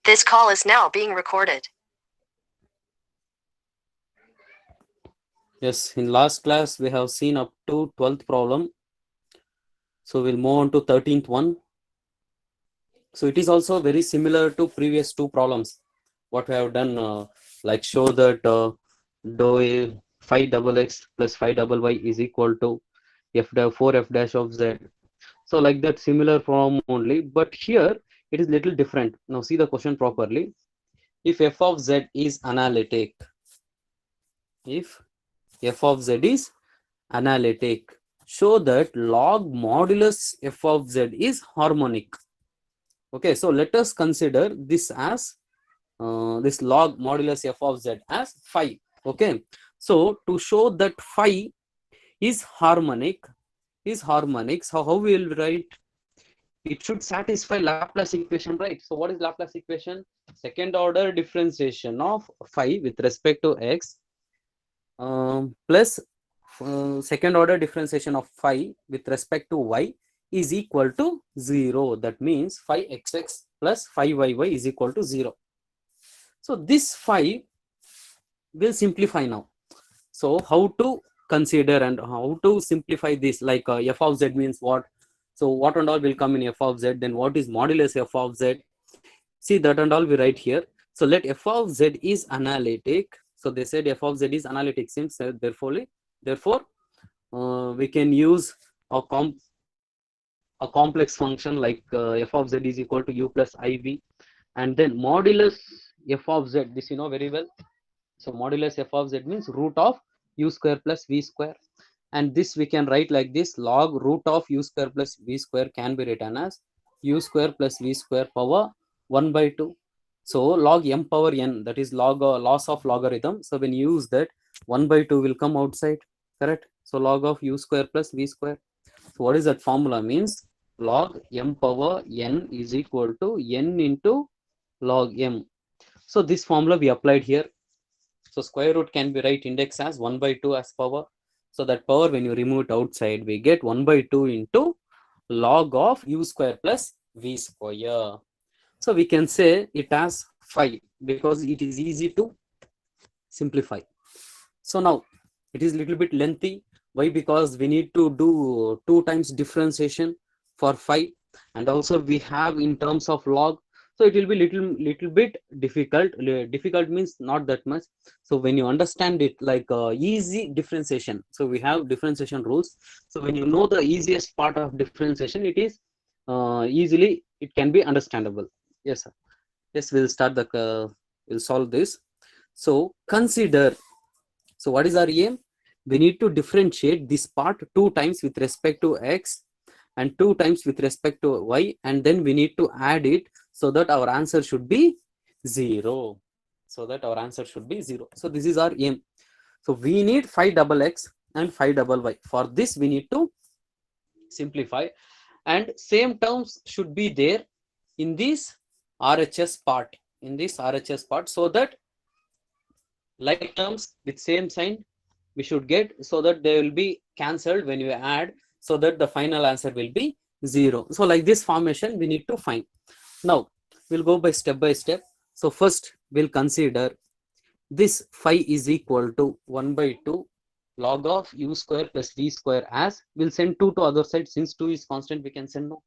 This call is now being recorded. Yes, in last class we have seen up to 12th problem. So we'll move on to 13th one. So it is also very similar to previous two problems. What we have done, like show that dou a phi double x plus phi double y is equal to f dash 4 f dash of z. So like that similar form only, but here it is little different. Now see the question properly. If f of z is analytic, if f of z is analytic, show that log modulus f of z is harmonic. Okay, so let us consider this as this log modulus f of z as phi. Okay, so to show that phi is harmonic, so how we will write? It should satisfy Laplace equation, right? So what is Laplace equation? Second order differentiation of phi with respect to x plus second order differentiation of phi with respect to y is equal to 0. That means phi xx plus phi yy is equal to 0. So this phi will simplify now. So how to consider and how to simplify this? Like f of z means what? So what and all will come in f of z? Then what is modulus f of z? See that and all we write here. So let f of z is analytic. So they said f of z is analytic, since therefore we can use a complex function like f of z is equal to u plus iv, and then modulus f of z, this you know very well. So modulus f of z means root of u square plus v square, and this we can write like this: log root of u square plus v square can be written as u square plus v square power 1 by 2. So log m power n, that is log loss of logarithm. So when you use that, 1 by 2 will come outside, correct? So log of u square plus v square. So what is that formula? Means log m power n is equal to n into log m. So this formula we applied here. So square root can be write index as 1 by 2 as power. So that power, when you remove it outside, we get 1 by 2 into log of u square plus v square. So we can say it as phi because it is easy to simplify. So now it is little bit lengthy. Why? Because we need to do 2 times differentiation for phi, and also we have in terms of log. So it will be little bit difficult. Difficult means not that much. So when you understand it like easy differentiation, so we have differentiation rules. So when you know the easiest part of differentiation, it is easily, it can be understandable. Yes sir. Yes, we'll start the we'll solve this. So consider, so what is our aim? We need to differentiate this part 2 times with respect to x and 2 times with respect to y, and then we need to add it so that our answer should be 0. So that our answer should be 0. So this is our aim. So we need phi double x and phi double y. For this we need to simplify, and same terms should be there in this RHS part, so that like terms with same sign we should get, so that they will be cancelled when you add, so that the final answer will be 0. So like this formation we need to find. Now we'll go by step. So first we'll consider this phi is equal to 1 by 2 log of u square plus v square, as we'll send 2 to other side, since 2 is constant we can send no.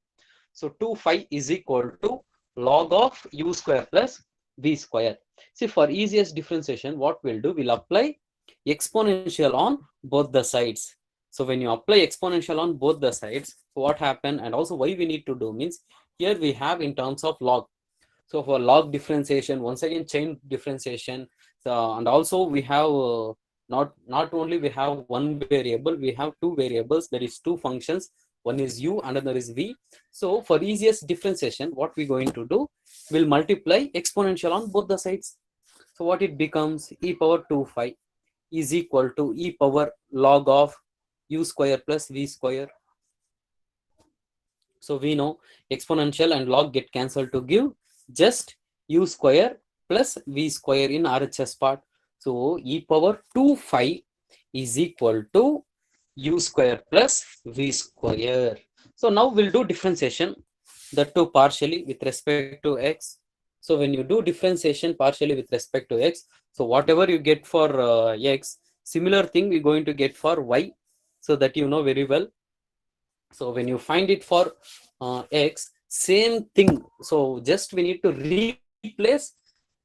So 2 phi is equal to log of u square plus v square. See, for easiest differentiation, what we'll do, we'll apply exponential on both the sides. So when you apply exponential on both the sides, what happen, and also why we need to do means, here we have in terms of log. So for log differentiation, once again chain differentiation, and also we have not only we have one variable, we have two variables, there is two functions, one is u, another is v. So for easiest differentiation, what we're going to do, we'll multiply exponential on both the sides. So what it becomes, e power 2 phi is equal to e power log of u square plus v square. So we know exponential and log get cancelled to give just u square plus v square in RHS part. So e power 2 phi is equal to u square plus v square. So now we'll do differentiation, that too partially with respect to x. So when you do differentiation partially with respect to x, so whatever you get for x, similar thing we're going to get for y. So that you know very well. So when you find it for x, same thing. So just we need to replace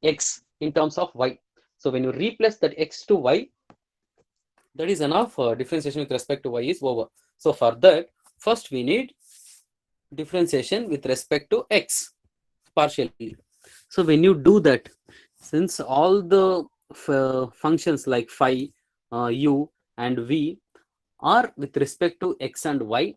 x in terms of y. So when you replace that x to y, that is enough. Differentiation with respect to y is over. So for that, first we need differentiation with respect to x partially. So when you do that, since all the functions like phi, u and v are with respect to x and y,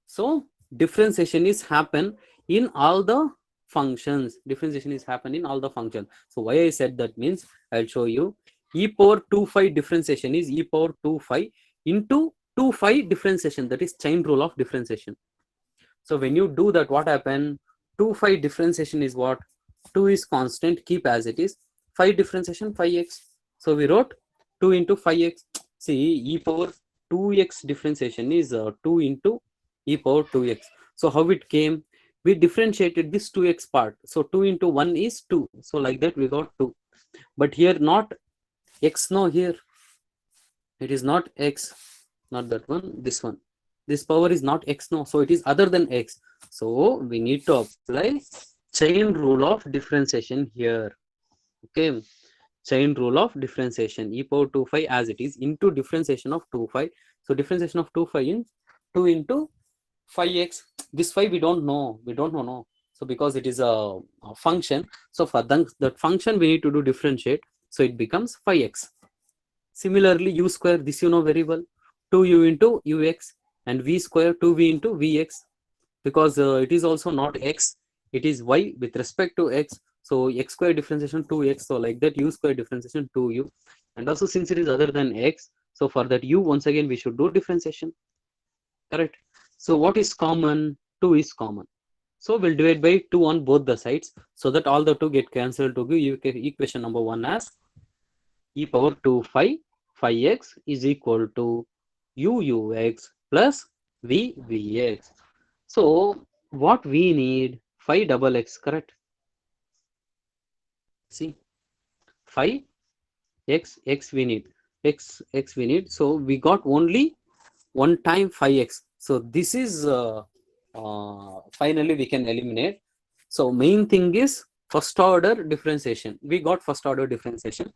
so differentiation is happen in all the functions. Differentiation is happen in all the functions. So why I said that means I'll show you. E power 2 phi differentiation is e power 2 phi into 2 phi differentiation, that is chain rule of differentiation. So when you do that, what happen? 2 phi differentiation is what? 2 is constant, keep as it is. Phi differentiation phi x. So we wrote 2 into phi x. See, e power 2x differentiation is 2 into e power 2x. So how it came? We differentiated this 2x part. So 2 into 1 is 2. So like that we got 2. But here not x, no, here it is not x, not that one, this one. This power is not x, no, so it is other than x. So we need to apply chain rule of differentiation here. Okay, chain rule of differentiation, e power 2 phi as it is into differentiation of 2 phi. So differentiation of 2 phi is 2 into phi x. This phi we don't know, no. So because it is a function, so for that function we need to do differentiate, so it becomes phi x. Similarly, u square, this you know very well, 2u into ux, and v square 2v into vx, because it is also not x, it is y with respect to x. So x square differentiation 2x, so like that u square differentiation 2u, and also since it is other than x, so for that u once again we should do differentiation, correct? So what is common? 2 is common, so we'll divide by 2 on both the sides, so that all the 2 get cancelled to give you equation number 1 as e power 2 phi x is equal to ux plus vx. So what we need, phi double x, correct? See, phi x we need, x we need. So we got only one time phi x. So this is finally we can eliminate. So main thing is first order differentiation. We got first order differentiation.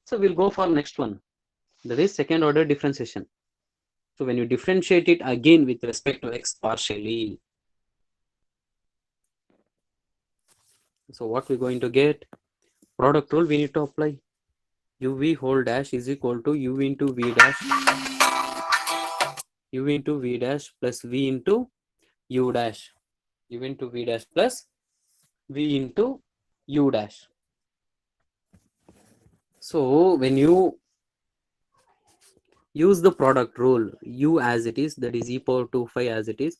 So we'll go for next one. That is second order differentiation. So when you differentiate it again with respect to x partially, so what we're going to get? Product rule we need to apply. uv whole dash is equal to u into v dash, u into v dash plus v into u dash, u into v dash plus v into u dash. So when you use the product rule, u as it is, that is e power 2 phi as it is,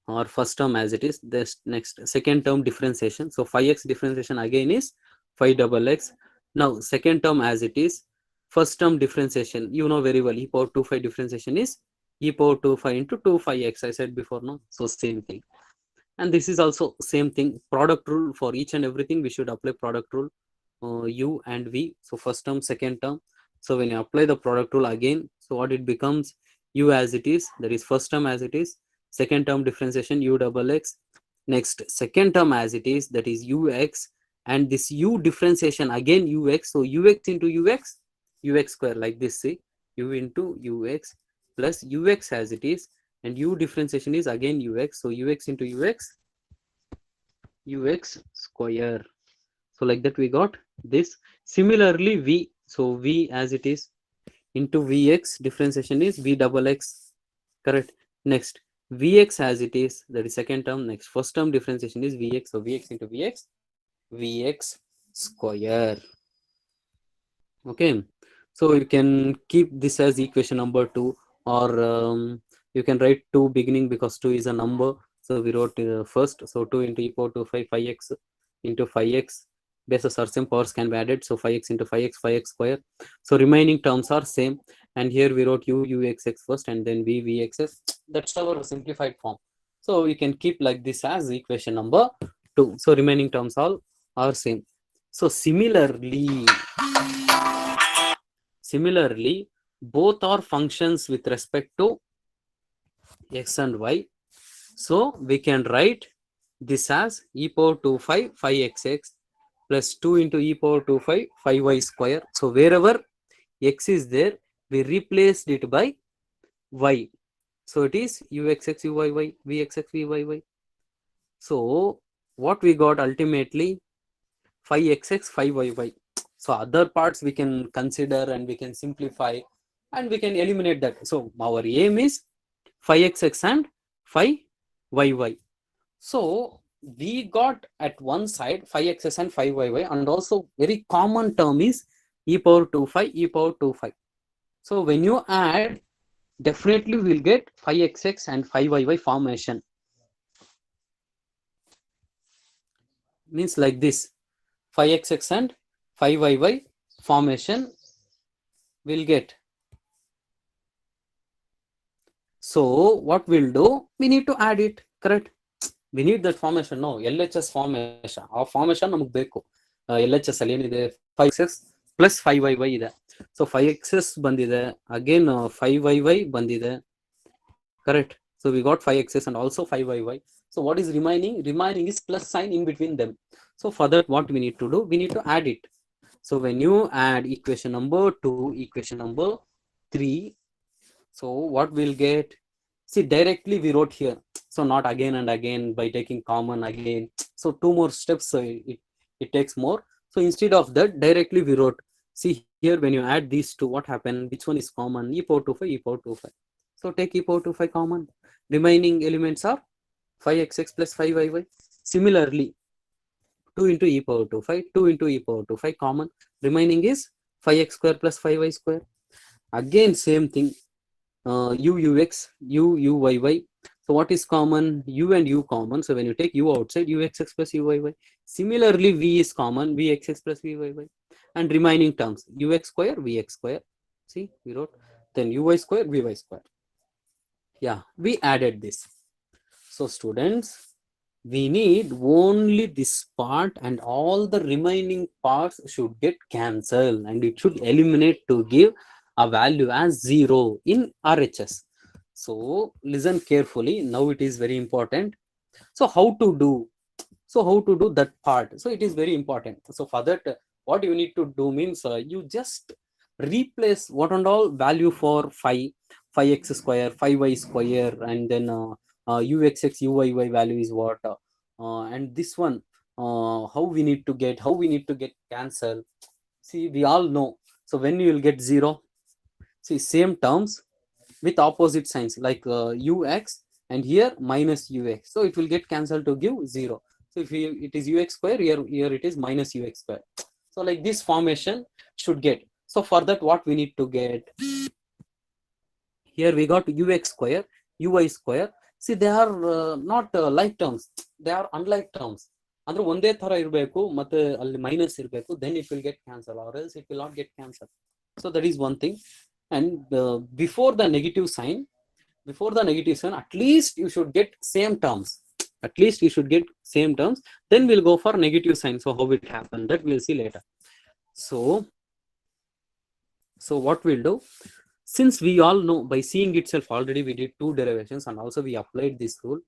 or first term as it is, this next second term differentiation. So phi x differentiation again is phi double x. Now second term as it is, first term differentiation you know very well, e power 2 phi differentiation is e power 2 phi into 2 phi x, I said before, no? So same thing, and this is also same thing. Product rule for each and everything we should apply product rule, u and v. So first term, second term. So when you apply the product rule again, so what it becomes, u as it is, that is first term as it is, second term differentiation u double x, next second term as it is, that is ux, and this u differentiation again ux, so ux into ux square, like this, see, u into ux plus ux as it is, and u differentiation is again ux, so ux into ux square. So like that we got this. Similarly v, so v as it is into vx differentiation is v double x, correct? Next vx as it is, that is second term. Next first term differentiation is vx, so vx into vx square. Okay, so you can keep this as equation number 2, or you can write 2 beginning because 2 is a number, so we wrote first. So 2 into e power 2 phi x into phi x, bases are same, powers can be added, so phi x into phi x square. So remaining terms are same, and here we wrote uxx first and then vxs. That's our simplified form, so you can keep like this as equation number 2. So remaining terms all are same. So similarly, both are functions with respect to x and y. So we can write this as e power 2 5 5xx plus 2 into e power 2 5 5y square. So wherever x is there, we replaced it by y. So it is uxx uyy vxx vyy. So what we got ultimately 5xx 5yy. So other parts we can consider and we can simplify and we can eliminate that. So our aim is 5xx and 5yy. So we got at one side 5xx and 5yy, and also very common term is e power 2 5 e power 2 5. So when you add, definitely we'll get 5xx and 5yy formation. Means like this, 5xx and 5yy formation will get. So what we'll do, we need to add it, correct? We need that formation. No, LHS formation. ಆ formation ನಮಗೆ ಬೇಕು. LHS ಅಲ್ಲಿ ಏನಿದೆ 5xx plus 5yy ಇದೆ. So 5xx ಬಂದಿದೆ, again 5yy ಬಂದಿದೆ, correct? So we got 5xx and also 5yy. So what is remaining? Remaining is plus sign in between them. So for that, what we need to do, we need to add it. So when you add equation number 2, equation number 3, so what we'll get? See, directly we wrote here. So not again and again by taking common again. So two more steps, it takes more. So instead of that, directly we wrote. See here, when you add these two, what happened? Which one is common? E power 2 5, e power 2 5. So take e power 2 5 common. Remaining elements are 5xx plus 5yy. Similarly, 2 into e power 2 5, 2 into e power 2 5 common. Remaining is 5x square plus 5y square. Again same thing, ux uyy. So what is common? U and u common. So when you take u outside, uxx plus uyy. Similarly, v is common, vxx plus vyy. And remaining terms, ux square vx square. See, we wrote. Then uy square vy square. Yeah, we added this. So students, we need only this part, and all the remaining parts should get cancelled, and it should eliminate to give a value as 0 in RHS. So listen carefully. Now it is very important. So how to do? So how to do that part? So it is very important. So for that, what you need to do means you just replace what and all value for 5x square 5y square, and then uxx uyy value is what, and this one, how we need to get cancel. See, we all know. So when you will get 0, see, same terms with opposite signs like ux, and here minus ux, so it will get cancelled to give 0. So if it is ux square, here it is minus ux square. So like this formation should get. So for that, what we need to get? Here we got ux square uy square. See, they are not like terms, they are unlike terms. ಅಂದ್ರೆ ಒಂದೇ ತರ ಇರಬೇಕು, ಮತ್ತೆ ಅಲ್ಲಿ minus ಇರಬೇಕು, then it will get cancelled, or else it will not get cancelled. So that is one thing. And before the negative sign, at least you should get same terms. At least you should get same terms. Then we'll go for negative sign. So how it happened, that we'll see later. So what we'll do, since we all know by seeing itself already, we did 2 derivations, and also we applied this rule,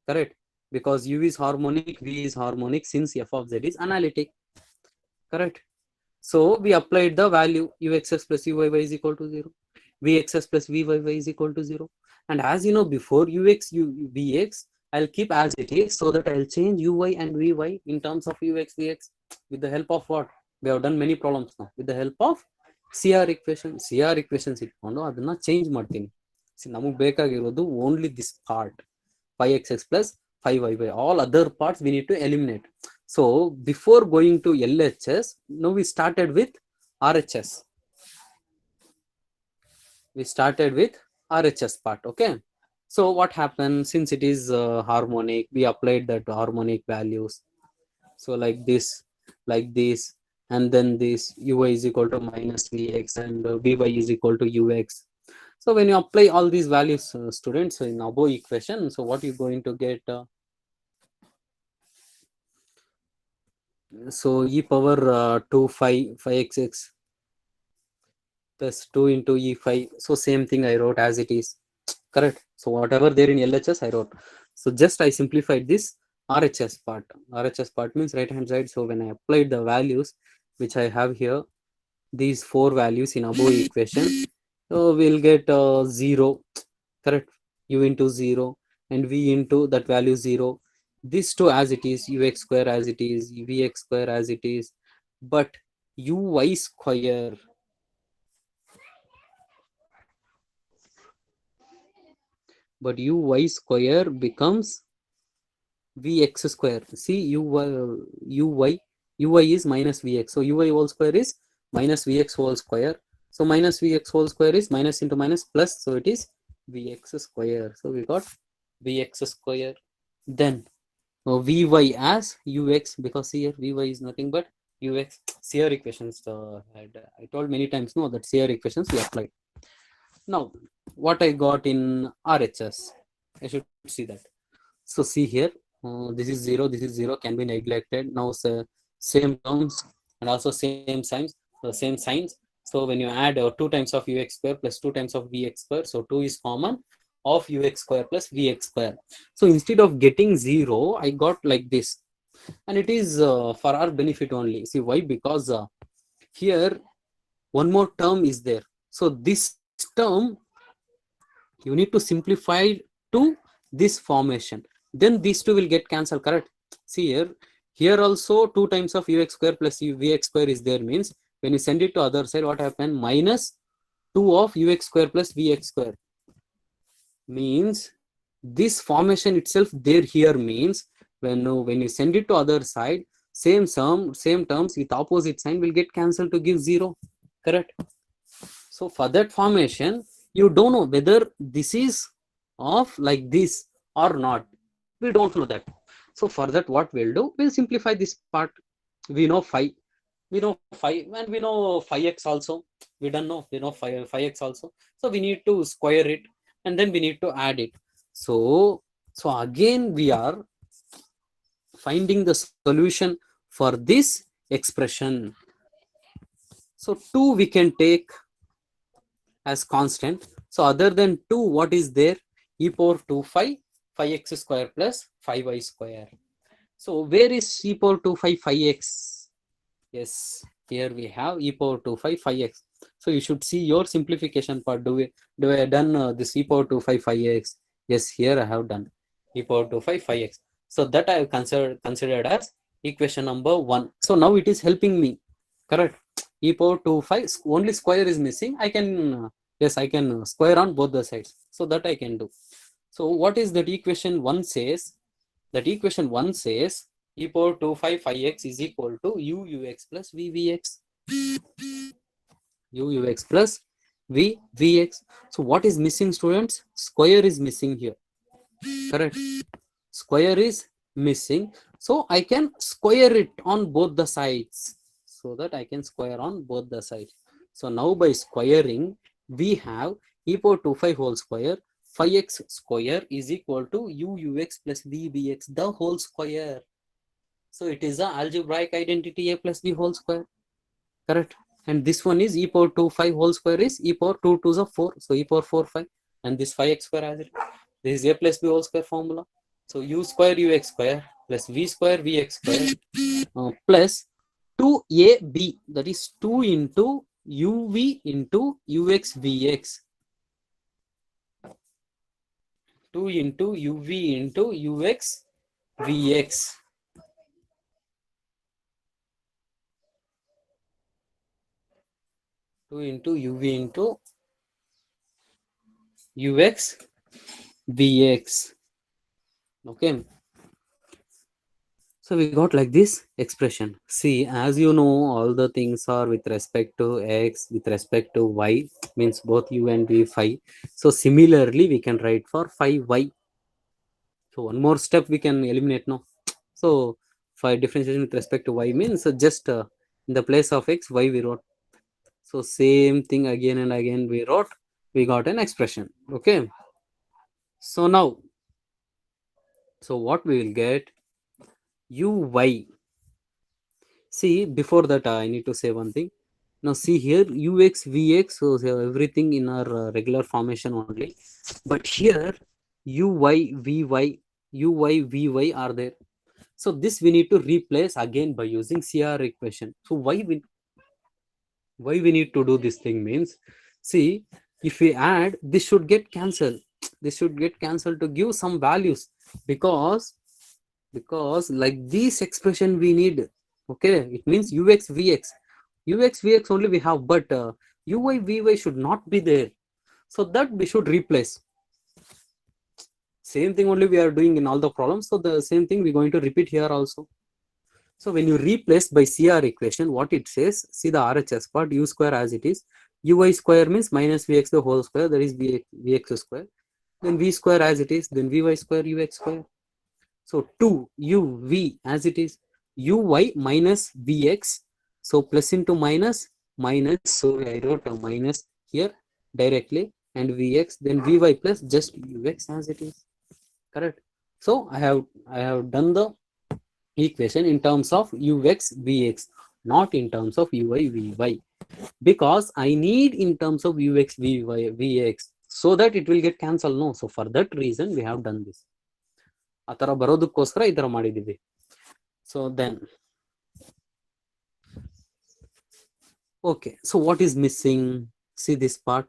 correct? Because u is harmonic, v is harmonic, since f of z is analytic, correct? So we applied the value uxx plus uyy is equal to 0, vxx plus vyy is equal to 0. And as you know, before vx, I'll keep as it is, so that I'll change uy and vy in terms of ux vx with the help of what? We have done many problems now with the help of CR equations ಇಟ್ಕೊಂಡು ಅದನ್ನ change ಮಾಡ್ತೀನಿ. ನಮಗೆ ಬೇಕಾಗಿರೋದು only this part 5xx plus 5y. All other parts we need to eliminate. So before going to LHS, now we started with RHS. Part. Okay. So what happened? Since it is harmonic, we applied that harmonic values. So like this, and then this uy is equal to minus vx, and vy is equal to ux. So when you apply all these values, students, in above equation, so what you're going to get? So e power 2 5x plus 2 into e5. So same thing I wrote as it is. Correct. So whatever there in LHS I wrote. So just I simplified this RHS part. RHS part means right hand side. So when I applied the values which I have here, these four values in above equation, so we'll get 0. Correct. U into 0 and v into that value 0. This two as it is, ux square as it is, vx square as it is, but uy square, but uy square becomes vx square. See, uy is minus vx, so uy whole square is minus vx whole square. So minus vx whole square is minus into minus plus, so it is vx square. So we got vx square. Then vy as ux, because here vy is nothing but ux. CR equations, I told many times no that CR equations we applied. Now what I got in RHS, I should see that. So see here, this is 0, this is 0, can be neglected. Now same terms and also same signs, same signs. So when you add 2 times of ux square plus 2 times of vx square, so 2 is common of ux square plus vx square. So instead of getting 0, I got like this, and it is for our benefit only. See why? Because here one more term is there. So this term you need to simplify to this formation, then these two will get cancelled. Correct. See here also 2 times of ux square plus vx square is there, means when you send it to other side, what happen? Minus 2 of ux square plus vx square, means this formation itself there here, means when you send it to other side, same terms with opposite sign will get cancelled to give 0. Correct. So for that formation, you don't know whether this is of like this or not. We don't know that. So for that, what we'll do, we'll simplify this part. We know 5. We know 5 and we know 5x also. We don't know. We know 5x also. So we need to square it and then we need to add it. So again, we are finding the solution for this expression. So 2 we can take as constant. So other than 2, what is there? E power 2 5x square plus 5y square. So where is e power 2 5x? Yes, here we have e power 2 5x. So you should see your simplification part. Do I done this e power 2 5x? Yes, here I have done e power 2 5x. So that I have considered as equation number 1. So now it is helping me. Correct. E power 2 5, only square is missing. I can yes, I can square on both the sides. So that I can do. So what is that equation 1 says? That equation 1 says e power 2 5x is equal to ux plus vvx. Ux plus vvx. So what is missing, students? Square is missing here. Correct. Square is missing. So I can square it on both the sides. So that I can square on both the sides. So now by squaring, we have e power 2 5 whole square 5x square is equal to ux plus vbx the whole square. So it is the algebraic identity a plus b whole square. Correct. And this one is e power 2 5 whole square is e power 2 to the 4. So e power 4 5, and this 5x square as it. This is a plus b whole square formula. So u square ux square plus v square vx square plus 2ab, that is 2 into uv into ux vx. 2 into uv into ux vx. Two into uv into ux vx. Okay. So we got like this expression. See, as you know, all the things are with respect to x, with respect to y, means both u and v 5. So similarly, we can write for 5y. So one more step we can eliminate now. So for differentiation with respect to y means just in the place of x, y we wrote. So same thing again and again we wrote. We got an expression. Okay. So now, so what we will get? Uy See, before that, I need to say one thing. Now, see here, ux, vx, so everything in our regular formation only. But here, uy, vy, vy are there. So this we need to replace again by using CR equation. So why we need to do this thing means, see, if we add, this should get cancelled. This should get cancelled to give some values, because like this expression we need. Okay, it means ux vx, only we have, but uy vy should not be there, so that we should replace. Same thing only we are doing in all the problems, so the same thing we're going to repeat here also. So when you replace by CR equation, what it says, see the RHS part, u square as it is, uy square means minus vx the whole square, that is vx square, then v square as it is, then vy square ux square. So 2 uv as it is, uy minus vx, so plus into minus, so I wrote a minus here directly, and vx, then vy plus just ux as it is, correct. So I have done the equation in terms of ux vx, not in terms of uy vy, because I need in terms of ux vy vx, so that it will get cancelled. No, so for that reason we have done this. ಆ ತರ ಬರೋದಕ್ಕೋಸ್ಕರ ಈ ತರ ಮಾಡಿದೀವಿ. So then, okay, so what is missing? See this part.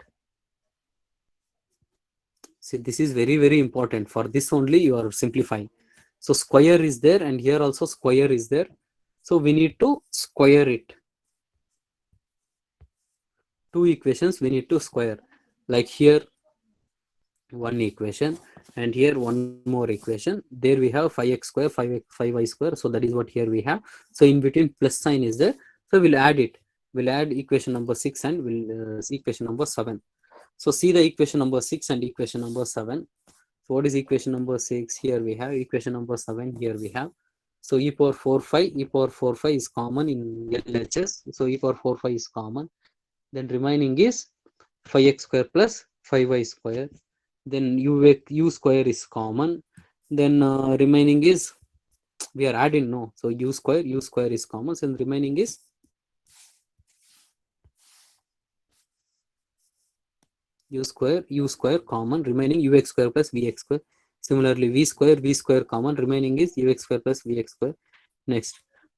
See, this is very, very important. For this only you are simplifying. So square is there, and here also square is there. So we need to square it. Two equations we need to square. Like here, one equation, and here one more equation. There we have 5x square, 5y square. So that is what here we have. So in between plus sign is there. So we'll add it. We'll add equation number 6 and we'll equation number 7. So see the equation number 6 and equation number 7. So what is equation number 6? Here we have equation number 7. Here we have. So e power 4 5, e power 4 5 is common in LHS. So e power 4 5 is common. Then remaining is 5x square plus 5y square. Then u square is common. Then remaining is, we are adding, no, so u square is common, so remaining is u square common, remaining ux square plus vx square. Similarly v square common, remaining is ux square plus vx square. Next,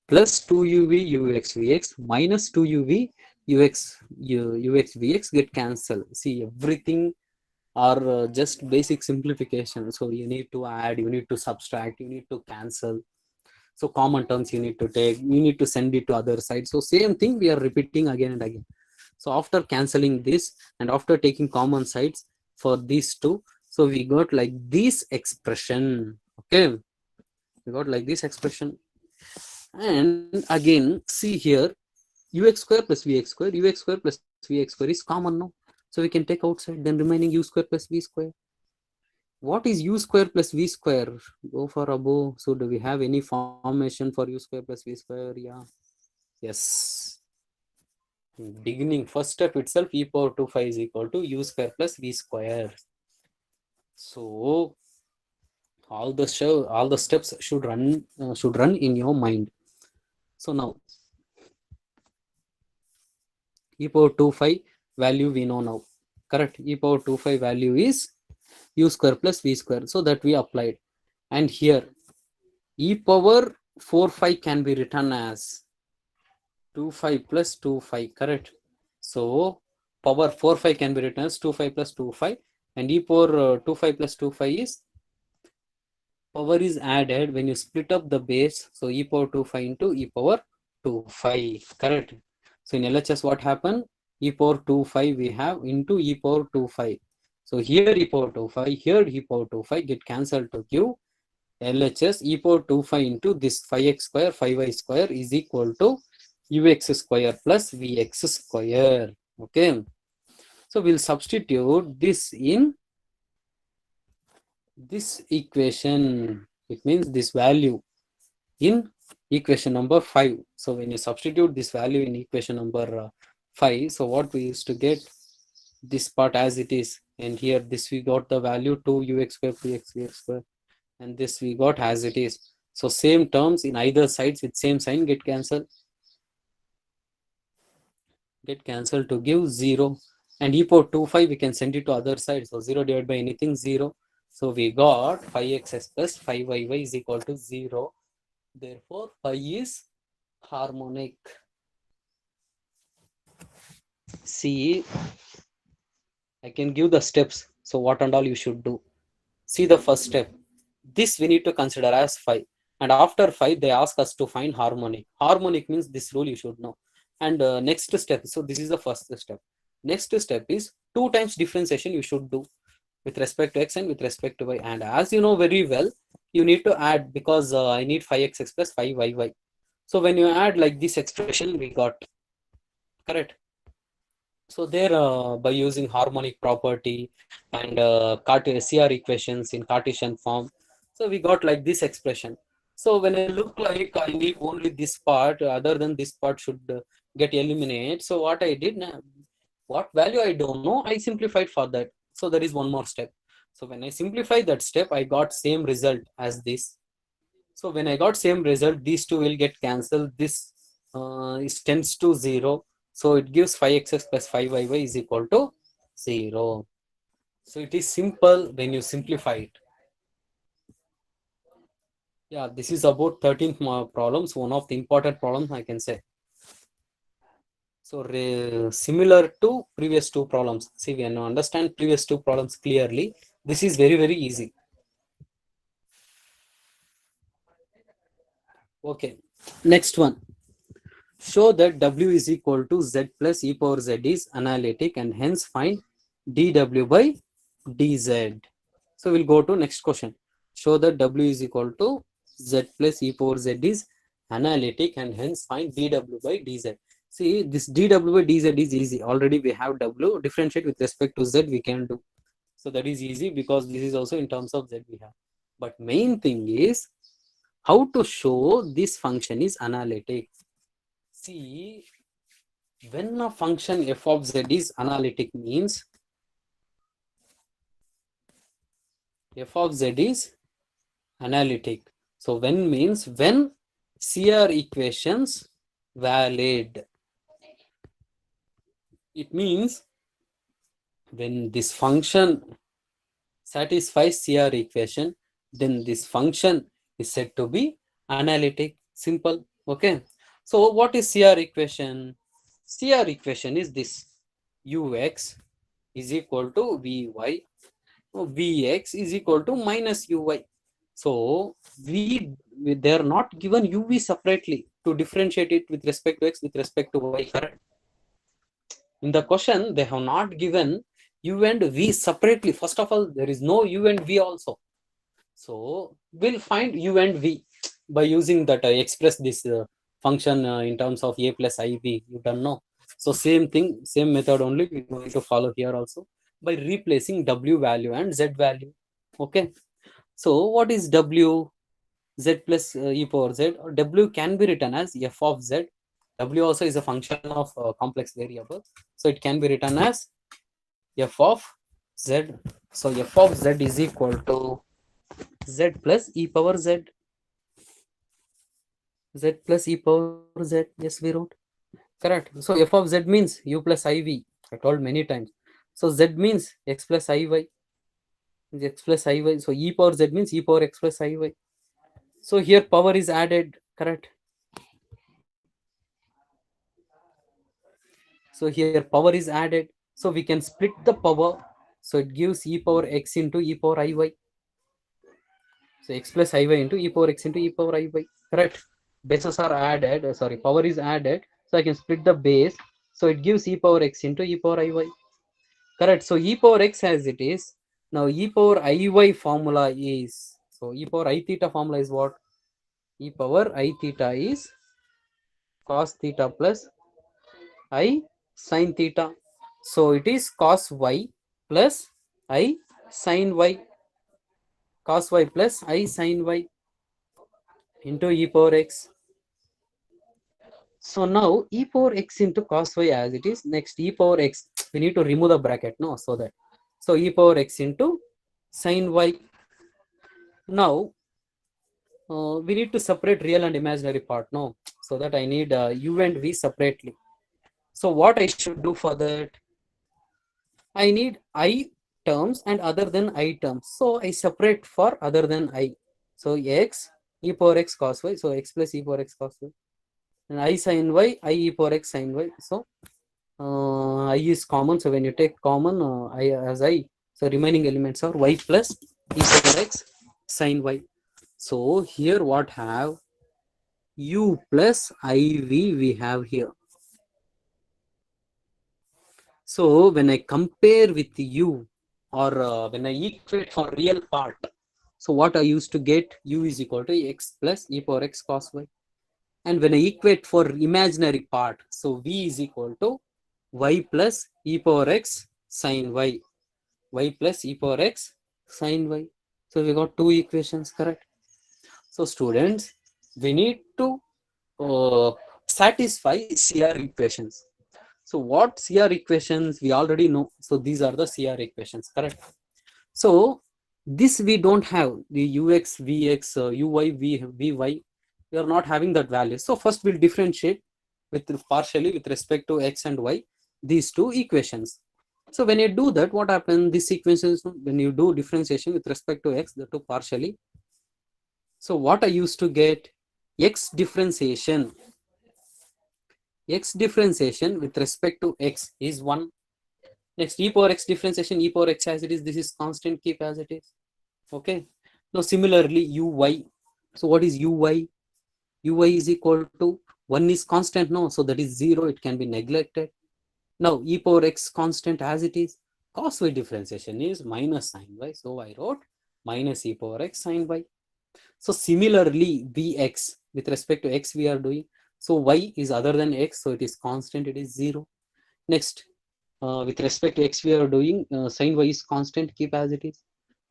plus 2uv ux vx minus 2uv ux vx get cancelled. See, everything are just basic simplification. So you need to add, you need to subtract, you need to cancel. So common terms you need to take, you need to send it to other side. So same thing we are repeating again and again. So after cancelling this and after taking common sides for these two, so we got like this expression. Okay, we got like this expression. And again, see here, ux square plus vx square, ux square plus vx square is common, no? So we can take outside, then remaining u square plus v square. What is u square plus v square? Go for above. So do we have any formation for u square plus v square? Yeah. Yes. Beginning, first step itself, e power 2 5 is equal to u square plus v square. So all the steps should run in your mind. So now e power 2 5 value we know now, correct? E power 2 5 value is u square plus v square, so that we applied. And here e power 4 5 can be written as 2 5 plus 2 5, correct? So power 4 5 can be written as 2 5 plus 2 5, and e power 2 5 plus 2 5 is, power is added when you split up the base. So e power 2 5 into e power 2 5, correct? So in LHS what happened? E power 2 5 we have into e power 2 5. So here e power 2 5, here e power 2 5 get cancelled to give LHS e power 2 5 into this 5x square 5y square is equal to ux square plus vx square. Okay, so we'll substitute this in this equation. It means this value in equation number 5. So when you substitute this value in equation number 5, so what we used to get, this part as it is, and here this we got the value 2ux square vx square, and this we got as it is. So same terms in either sides with same sign get cancelled. get cancelled to give 0. And e power 2 5 we can send it to other side. So 0 divided by anything 0. So we got 5xx plus 5yy is equal to 0. Therefore, phi is harmonic. See, I can give the steps. So what and all you should do. See the first step. This we need to consider as phi. And after phi, they ask us to find harmonic. Harmonic means this rule you should know. And next step. So this is the first step. Next step is 2 times differentiation you should do with respect to x and with respect to y. And as you know very well, you need to add because I need 5xx plus 5yy. So when you add like this expression, we got correct. So there, by using harmonic property and CR equations in Cartesian form, so we got like this expression. So when I look like I need only this part, other than this part should get eliminated. So what I did, what value I don't know, I simplified for that. So there is one more step. So when I simplify that step, I got same result as this. So when I got same result, these two will get cancelled. This is tends to 0. So it gives 5xx plus 5yy is equal to 0. So it is simple when you simplify it. Yeah, this is about 13th problems, one of the important problems I can say. So similar to previous two problems. See, when you understand previous two problems clearly, this is very, very easy. Okay, next one. Show that W is equal to Z plus e power Z is analytic and hence find dW by dZ. So we'll go to next question. Show that W is equal to Z plus e power Z is analytic and hence find dW by dZ. See, this dW by dZ is easy. Already we have W. Differentiate with respect to Z we can do. So that is easy because this is also in terms of Z we have. But main thing is how to show this function is analytic. See, when a function f of z is analytic means f of z is analytic. So when means when CR equations valid. It means when this function satisfies CR equation, then this function is said to be analytic. Simple. Okay. So what is CR equation? CR equation is this: ux is equal to vy, vx is equal to minus uy. So they are not given uv separately to differentiate it with respect to x with respect to y. Correct? In the question, they have not given u and v separately. First of all, there is no u and v also. So we'll find u and v by using that express this function in terms of a plus iv. You don't know. So same thing, same method only we're going to follow here also by replacing w value and z value. Okay. So what is w? Z plus e power z, or w can be written as f of z. W also is a function of complex variable. So it can be written as f of z. So f of z is equal to z plus e power z. Z plus e power z. Yes, we wrote. Correct. So f of z means u plus iv. I told many times. So z means x plus iy. X plus iy. So e power z means e power x plus iy. So here power is added. Correct. So here power is added. So we can split the power. So it gives e power x into e power iy. So x plus iy into e power x into e power iy. Correct. Bases are added. Sorry, power is added. So I can split the base. So it gives e power x into e power iy. Correct. So e power x as it is. Now e power iy formula is, so e power I theta formula is what? E power I theta is cos theta plus I sin theta. So it is cos y plus I sin y. Cos y plus I sin y into e power x. So now e power x into cos y as it is. Next e power x. We need to remove the bracket, no? So that. So e power x into sin y. Now we need to separate real and imaginary part, no? So that I need u and v separately. So what I should do for that? I need I terms and other than I terms. So I separate for other than I. So x e power x cos y. So x plus e power x cos y. And I sin y, I e power x sin y. So I is common. So when you take common I as I, so remaining elements are y plus e power x sin y. So here what have u plus iv we have here. So when I compare with u or when I equate for real part, so what I used to get u is equal to x plus e power x cos y. And when I equate for imaginary part, so v is equal to y plus e power x sin y. Y plus e power x sin y. So we got two equations, correct? So students, we need to satisfy CR equations. So what CR equations we already know. So these are the CR equations, correct? So this we don't have the ux, vx, uy, vy. We are not having that value. So first we'll differentiate with partially with respect to x and y these two equations. So when you do that, what happens? This equations when you do differentiation with respect to x, the two partially. So what I used to get x differentiation with respect to x is 1. Next, e power x differentiation, e power x as it is, this is constant, keep as it is. Okay. Now, similarly, uy. So, what is uy? Uy is equal to 1 is constant, no, so that is 0, it can be neglected. Now, e power x constant as it is, cos y differentiation is minus sin y. So, I wrote minus e power x sin y. So, similarly, vx with respect to x we are doing. So, y is other than x, so it is constant, it is 0. Next, with respect to x we are doing, sin y is constant, keep as it is.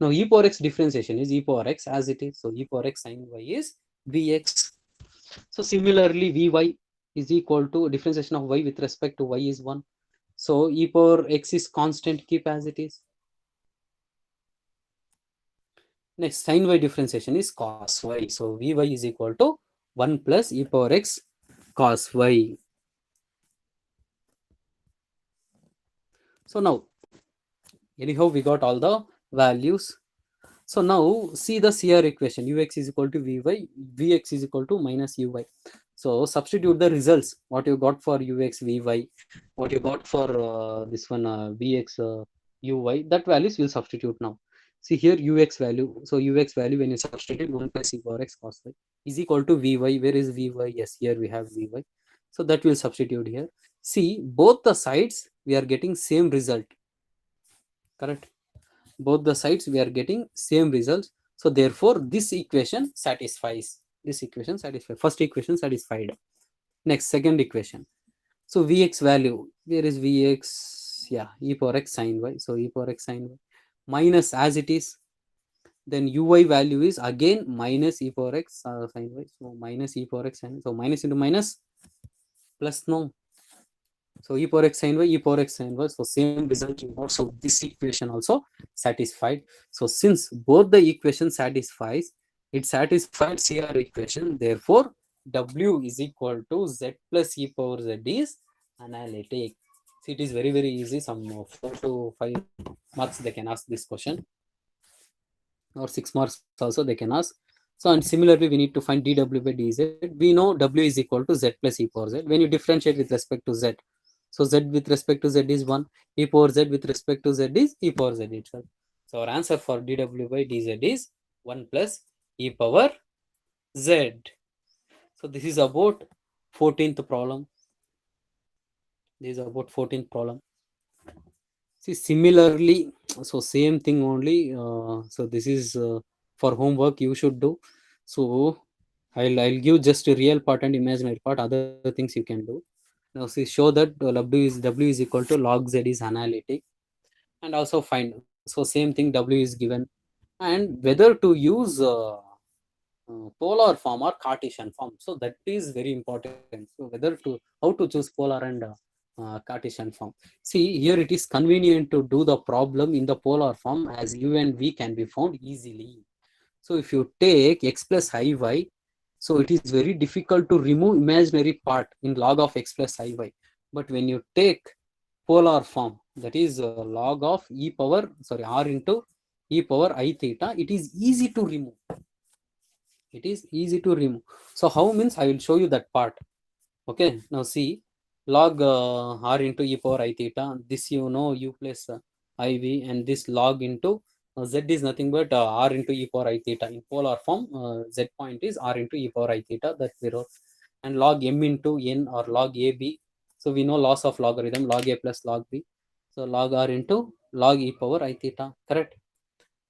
Now e power x differentiation is e power x as it is. So e power x sin y is vx. So similarly vy is equal to differentiation of y with respect to y is 1. So e power x is constant, keep as it is. Next, sin y differentiation is cos y. So vy is equal to 1 plus e power x cos y. So now, anyhow, we got all the values. So now see the CR equation, ux is equal to vy, vx is equal to minus uy. So substitute the results, what you got for ux, vy, what you got for this one vx, uy, that values will substitute now. See here ux value, so ux value when you substitute 1 plus e power x cos y is equal to vy. Where is vy? Yes, here we have vy. So that will substitute here. See, both the sides we are getting same result, correct? Both the sides we are getting same results. So therefore this equation satisfies. First equation satisfied. Next, second equation. So vx value, where is vx? Yeah, e power x sin y. So e power x sin y minus as it is. Then uy value is again minus e power x sin y. So minus e power x sin y. So minus into minus plus, no. So e power x sin y, e power x sin y. So same result you got. So this equation also satisfied. So since both the equation satisfies, it satisfied CR equation. Therefore, W is equal to Z plus e power Z is analytic. See, it is very, very easy. Some 4 to 5 marks they can ask this question, or 6 marks also they can ask. So, and similarly, we need to find dw by dz. We know W is equal to Z plus e power Z. When you differentiate with respect to Z, so Z with respect to Z is 1, e power Z with respect to Z is e power Z itself. So our answer for dw by dz is 1 plus e power Z. So this is about 14th problem. This is about 14th problem. See, similarly, so same thing only. So this is for homework you should do. So I'll give just a real part and imaginary part. Other things you can do. Now see, show that W is equal to log Z is analytic, and also find. So same thing, W is given, and whether to use polar form or Cartesian form. So that is very important. So whether to how to choose polar and Cartesian form. See, here it is convenient to do the problem in the polar form, as u and v can be found easily. So if you take x plus iy, so it is very difficult to remove imaginary part in log of x plus iy. But when you take polar form, that is log of e power, sorry, r into e power I theta, it is easy to remove. It is easy to remove. So how means I will show you that part. Okay, now see, log r into e power I theta, this you know u plus iv, and this log into z is nothing but r into e power I theta. In polar form, z point is r into e power I theta, that we wrote. And log m into n, or log ab. So we know loss of logarithm, log a plus log b. So log r into log e power I theta, correct?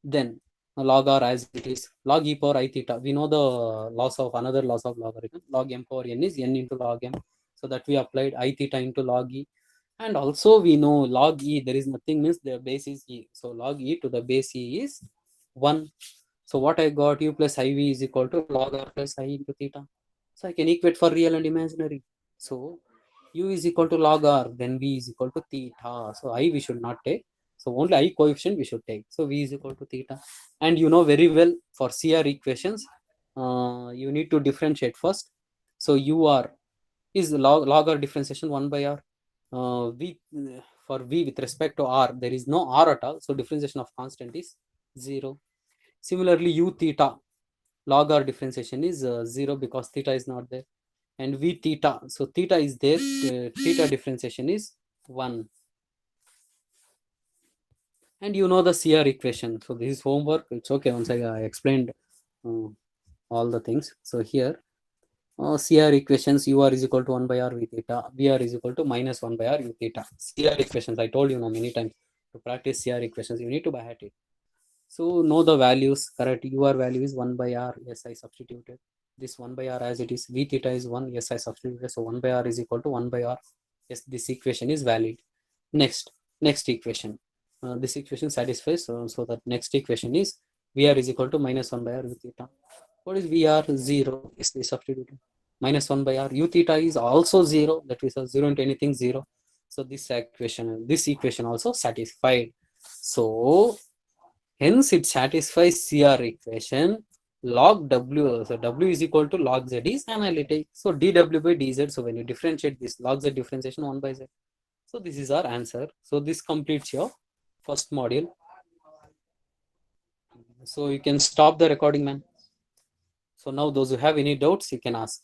Then log r as it is, log e power I theta. We know the loss of another loss of logarithm. Log m power n is n into log m. So that we applied I theta into log e. And also we know log e, there is nothing means the base is e. So log e to the base e is 1. So what I got, u plus iv is equal to log r plus I into theta. So I can equate for real and imaginary. So u is equal to log r, then v is equal to theta. So I we should not take. So only I coefficient we should take. So v is equal to theta. And you know very well for CR equations, you need to differentiate first. So UR is log r differentiation 1 by r. V for v with respect to r, there is no r at all. So differentiation of constant is 0. Similarly, u theta, log r differentiation is 0 because theta is not there. And v theta, so theta is there, theta differentiation is 1. And you know the CR equation. So this is homework. It's okay once I explained uh, all the things. So here, CR equations, UR is equal to 1 by R V theta, VR is equal to minus 1 by R U theta. CR equations, I told you now many times, to practice CR equations, you need to by heart it. So know the values, correct? UR value is 1 by R, yes, I substituted. This 1 by R as it is, V theta is 1, yes, I substituted. So 1 by R is equal to 1 by R. Yes, this equation is valid. Next equation. This equation satisfies, so that next equation is VR is equal to minus 1 by R U theta. What is VR? 0. Yes, they substituted. Minus 1 by R. U theta is also 0. That is 0 into anything 0. So this equation also satisfied. So hence it satisfies CR equation. Log W, so W is equal to log Z is analytic. So dW by dZ. So when you differentiate this, log Z differentiation 1 by Z. So this is our answer. So this completes your first module. So you can stop the recording, man. So now those who have any doubts, you can ask.